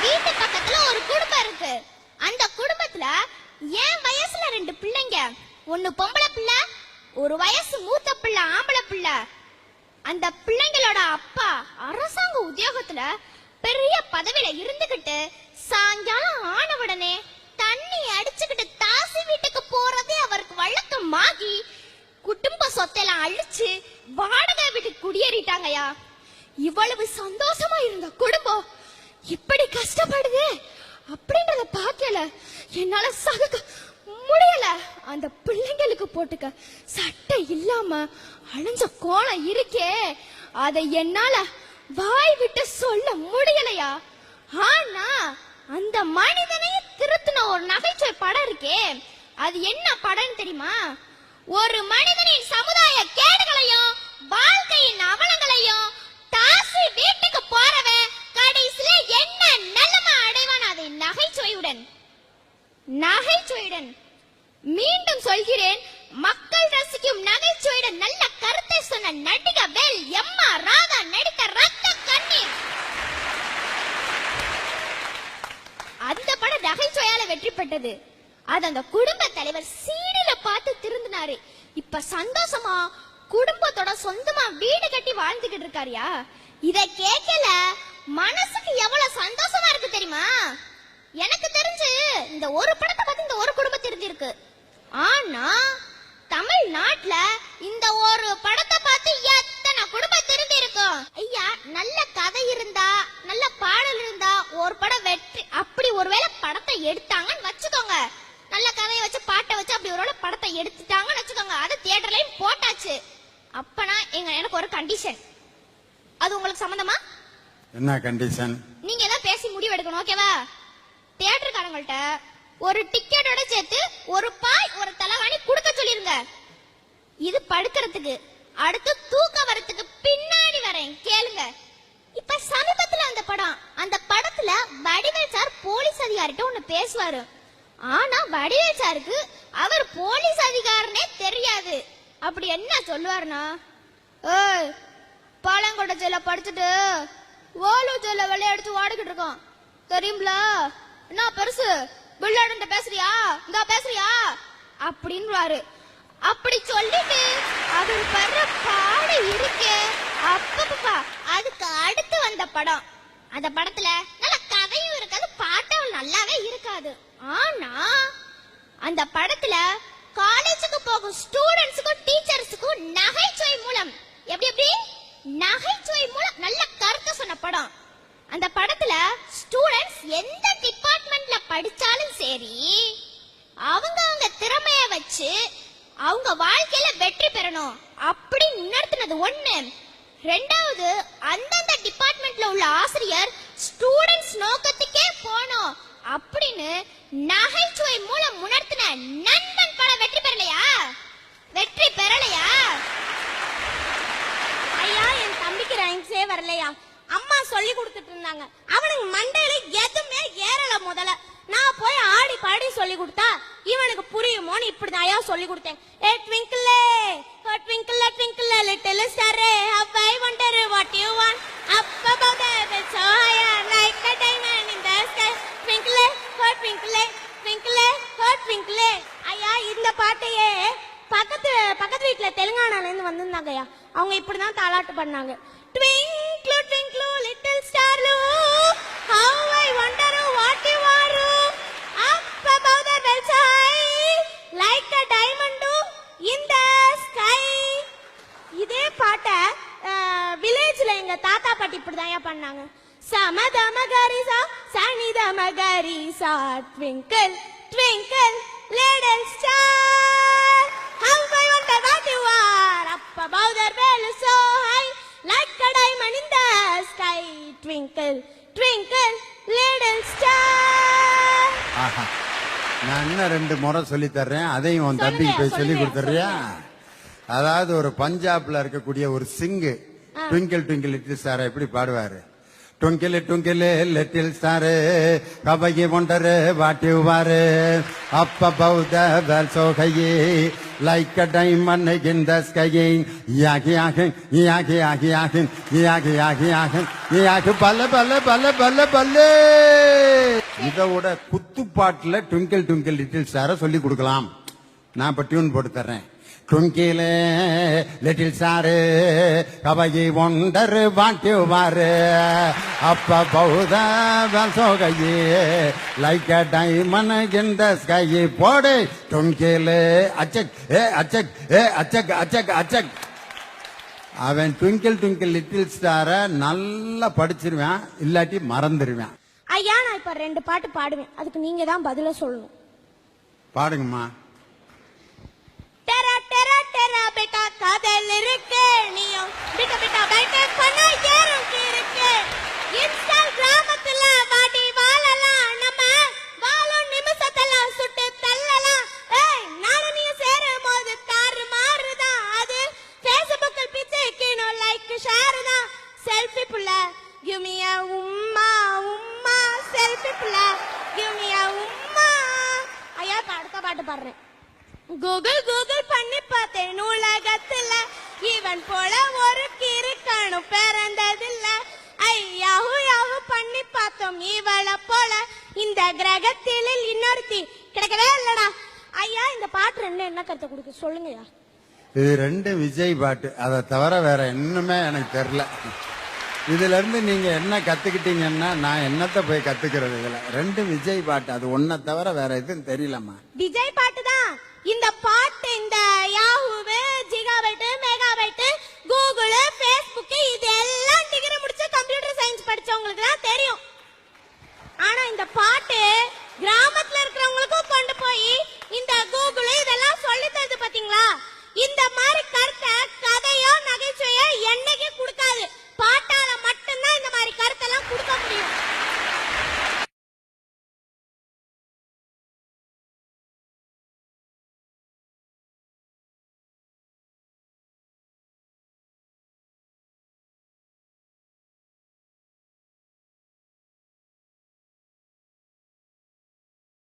வீட்டு பக்கத்துல ஒரு குடும்பம் இருக்கு. அந்த குடும்பத்துல என் வயசுல 2 பிள்ளைங்க, ஒன்னு பொம்பளை பிள்ளை, ஒரு வயசு மூத்த பிள்ளை ஆம்பளை பிள்ளை. அந்த பிள்ளைங்களோட அப்பா அரசாங்க உத்தியோகத்துல பெரிய பதவியில இருந்துகிட்டு சாயங்காலம் ஆன உடனே தண்ணி அடிச்சுக்கிட்டு தாசி வீட்டுக்கு போறதே அவருக்கு வழக்கமாகி குடும்ப சொத்தெல்லாம் அழிச்சு வாடகை வீட்டுக்கு குடியேறிட்டாங்கயா. இவ்வளவு சந்தோஷமா இருந்த குடும்பம் இப்படி கஷ்டப்படுது அப்படின்றத பார்க்கல என்னால சகிக்க முடியல. அந்த பிள்ளைங்களுக்கு போட்டுக்க சட்டை இல்லாம அழிஞ்ச கோலம் இருக்கே, அதை என்னால வாய் விட்டு சொல்ல முடியலையா. ஆனா அந்த மனிதனை திருத்தின ஒரு நகைச்சுவை படம் இருக்கே, அது என்ன படம் தெரியுமா? ஒரு மனிதனின் சமுதாய கேடுகளையும் வாழ்க்கையின் அவலங்களையும் தாசி வீட்டுக்கு போறவன் கடைசியில என்ன நிலைமை அடைவான், அதை நகைச்சுவையுடன் மீண்டும் சொல்கிறேன், மக்கள் ரசிக்கும் நகைச்சுவையுடன் நல்ல கருத்தை சொன்ன நடிகை வேல் எம்மா ராதா நடித்த ரத்த கண்ணீர். அந்த படம் நகைச்சுவையால வெற்றி பெற்றது. அது அந்த குடும்ப தலைவர் சீடில பார்த்து திருந்தினாரு. இப்ப சந்தோஷமா குடும்பத்தோட சொந்தமா வீடு கட்டி வாழ்ந்துகிட்டு இருக்காரியா. இத கேட்கல மனசுக்கு எவ்வளவு சந்தோஷமா இருக்கு தெரியுமா? எனக்கு தெரிஞ்சு இந்த ஒரு படத்தை பார்த்து இந்த ஒரு குடும்பம் தெரிஞ்சிருக்கு. ஆனா தமிழ்நாட்டுல இந்த ஒரு படத்தை பார்த்து எத்தனை குடும்பம் தெரிஞ்சு இருக்கும் ஐயா. நல்ல கதை இருந்தா, நல்ல பாடல் இருந்தா ஒரு படம் வெற்றி. அப்படி ஒருவேளை படத்தை எடுத்தாங்கன்னு வச்சுக்கோங்க, நல்ல கதையை வச்சு பாட்டை வச்சு அப்படி ஒருவேளை படத்தை எடுத்துட்டாங்கன்னு வச்சுக்கோங்க, அது தியேட்டர்லயும் போட்டாச்சு. அப்பனா எனக்கு ஒரு கண்டிஷன், அது உங்களுக்கு சம்பந்தமா? என்ன கண்டிஷன்? நீங்க ஏதாவது பேசி முடிவு எடுக்கணும், ஓகேவா? தியேட்டர்காரங்கள்ட்ட ஒரு டிக்கெட்டோட சேர்த்து ஒரு பாய் ஒரு தலைவாணி கொடுக்க சொல்லிருங்க. இது படுக்கிறதுக்கு, அடுத்து தூக்க வரத்துக்கு பின்னாடி வரேன், கேளுங்க. இப்ப சமீபத்துல அந்த படத்துல வடிவேல் சார் போலீஸ் அதிகாரிட்ட ஒண்ணு பேசுவாரு. ஆனா வடிவேல் சாருக்கு அவர் போலீஸ் அதிகாரனே தெரியாது. அப்படி என்ன சொல்லுவாருன்னா, ஏய் பாலங்கோட்டை ஜெயில படிச்சுட்டு ஓலு ஜெயில விளையாடுச்சு வாடிக்கிட்டு இருக்கோம் தெரியுங்களா, என்ன பெருசு விளையாடு பேசுறியா, இந்த பேசுறியா அப்படின்னு. அப்படி சொல்லிட்டு அவர் படுற பாடு இருக்கே அப்பப்பா. அதுக்கு அடுத்து வந்த படம், அந்த படத்துல நல்ல கதையும் இருக்காது, பாட்டும் நல்லாவே இருக்காது. ஆனா அந்த படத்துல காலேஜுக்கு போகும் ஸ்டூடெண்ட்ஸுக்கும் டீச்சர்ஸுக்கும் நகைச்சுவை மூலம் நகைச்சுவை மூலம் நல்ல கருத்து சொன்ன படம். அந்த படத்துல ஸ்டூடெண்ட்ஸ் எந்த டிபார்ட்மெண்ட்ல படிச்சாலும் சரி, அவங்க திறமைய வச்சு அவங்க வாழ்க்கையில வெற்றி பெறணும் அப்படி உணர்த்தினது ஒண்ணு. ரெண்டாவது, அந்தந்த டிபார்ட்மெண்ட்ல உள்ள ஆசிரியர் ஸ்டூடெண்ட்ஸ் நோக்கத்துக்கே போனோம் அப்படின்னு நகைச்சுவை மூலம் உணர்த்தின நண்பன் படம் வெற்றி பெறலையா? ஐயா, என் தம்பிக்கு ரைம்ஸே வரலையா? அம்மா சொல்லி கொடுத்துட்டு இருந்தாங்க, அவனுக்கு மண்டையில எதுவுமே ஏறல. முதல்ல நான் போய் ஆடி பாடி சொல்லி கொடுத்தா இவனுக்கு புரியுமோன்னு இப்படிதான் ஐயா சொல்லி கொடுத்தேன். ஏ ட்விங்கிளே ஓ twinkle twinkle little star how I wonder what you want up above the heavens so high like a diamond in the sky twinkle oh twinkle twinkle oh twinkle. ஐயா, இந்த பாட்டையே பக்கத்து வீட்டுல தெலுங்கானால இருந்து வந்திருந்தாங்க ஐயா. அவங்க இப்படிதான் தாலாட்டு பண்ணாங்க. Twinkle twinkle little star how I wonder what you are up above the bells high like a diamond in the sky. இதே பாட்டை வில்லேஜ்ல எங்க தாத்தா பாட்டி இப்படிதான் பண்ணாங்க. சமதமகரிசா சனிதமகரிசா twinkle twinkle little star how I wonder what you are up above the bells so high like a diamond in the sky twinkle twinkle little star. நான் இன்னும் 2 முறை சொல்லி தர்றேன், அதையும் உன் தம்பிக்கு போய் சொல்லி கொடுத்துறியா? அதாவது ஒரு பஞ்சாப்ல இருக்கக்கூடிய ஒரு சிங்கு ட்விங்கிள் ட்விங்கிள் லிட்டில் ஸ்டார் எப்படி பாடுவாரு? Twinkle, twinkle, little star, how you wonder what you are. Up above the world so high, like a diamond in the sky. Yaki, yaki, yaki, yaki, yaki, yaki, yaki, yaki, yaki, balle, balle, balle, balle, balle. இதோட குத்துப்பாட்டுல twinkle twinkle little ஸ்டார சொல்லி கொடுக்கலாம். நான் இப்ப tune போட்டு தர்றேன். Twinkle little star கபகி wonder what you are up above so high like a diamond in the sky போடு ட்விங்கிள் அச்சக் ஏ அச்சக் ஏ அச்சக் அச்சக் அச்சக். அவன் ட்விங்கிள் ட்விங்கிள் லிட்டில் ஸ்டார நல்லா படிச்சிருவான், இல்லாட்டி மறந்துடுவான். ஐயா நான் இப்ப 2 பாட்டு பாடுவேன், அதுக்கு நீங்க தான் பதில சொல்லணும். பாடுங்கம்மா. டெரா டெரா டெரா பேட்டா காதல் இருக்கு, நீயும் பிட்ட பிட்ட பைட்டே பண்ண ஏறும் இருக்கு. இன்ஸ்டாகிராமத்துல வாடி வாழலாம், நம்ம வாழும் நிமிஷத்தெல்லாம் சுட்டு தள்ளலாம். ஏய் நானும் நீ சேரும் போது தாறு மாறுதான், அது ஃபேஸ்புக்கில் பிச்சைக்கினோ லைக் ஷேர் தான். செல்ஃபி புள்ள give me a உம்மா உம்மா, செல்ஃபி புள்ள give me a உம்மா. ஐயா அடுத்த பாட்டு பாடுறேன். கூகுள் கூகுள் பண்ணி பார்த்தேன் உலகத்துல, இவன் போல ஒரு கிறுக்கனும் பிறந்ததில்ல. ஐயாஹு யாஹு பண்ணி பார்த்தோம் இவளை போல, இந்த கிரகத்தில் இன்னொருத்தி கிடைக்கவே இல்லடா. ஐயா இந்த பாட்டு என்ன கருத்தை கொடுக்க சொல்லுங்கய்யா. இது 2 விஜய் பாட்டு, அதை தவிர வேற என்னமே எனக்கு தெரியல. இதுல இருந்து நீங்க என்ன கத்துக்கிட்டீங்கன்னா நான் என்னத்த போய் கத்துக்கிறது. இதுல 2 விஜய் பாட்டு, அது ஒன்ன தவிர வேற எதுவும் தெரியலம்மா. விஜய் பாட்டு தான் இந்த பாட்டு. இந்த Yahoo gigabyte megabyte Google Facebook இதெல்லாம் டிகிரி முடிச்ச கம்ப்யூட்டர் சயின்ஸ் படிச்சவங்களுக்கு தான் தெரியும். ஆனா இந்த பாட்டு கிராமத்துல இருக்கிறவங்களுக்கும் கொண்டு போய் இந்த கூகுள் இதெல்லாம் சொல்லி தருது பாத்தீங்களா. இந்த மாதிரி கருத்தை கதையோ நகைச்சுவையோ என்னைக்கு